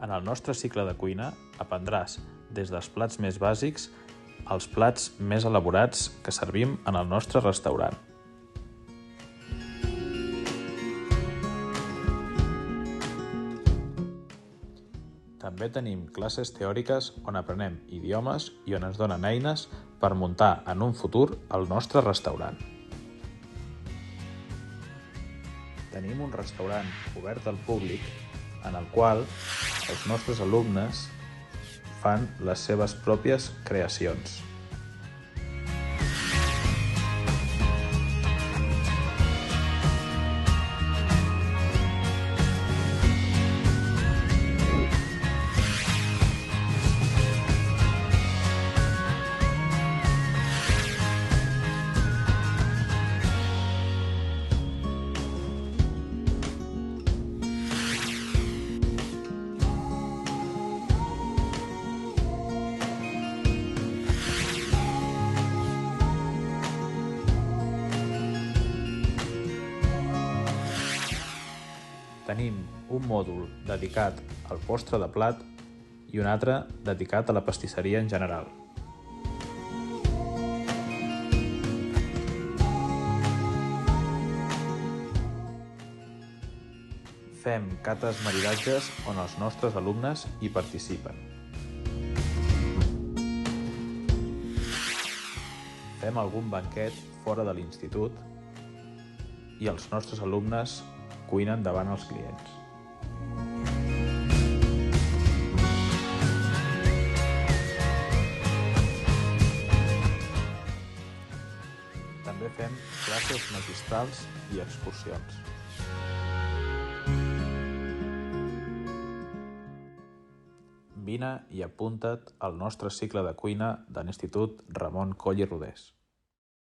En el nostre cicle de cuina aprendràs des dels plats més bàsics als plats més elaborats que servim en el nostre restaurant. També tenim classes teòriques on aprenem idiomes i on ens donen eines per muntar en un futur el nostre restaurant. Tenim un restaurant obert al públic en el qual els nostres alumnes fan les seves pròpies creacions. Tenim un mòdul dedicat al postre de plat i un altre dedicat a la pastisseria en general. Fem cates maridatges on els nostres alumnes hi participen. Fem algun banquet fora de l'institut i els nostres alumnes cuinen davant els clients. També fem classes magistrals i excursions. Vine i apunta't al nostre cicle de cuina de l'Institut Ramon Coll i Rodés.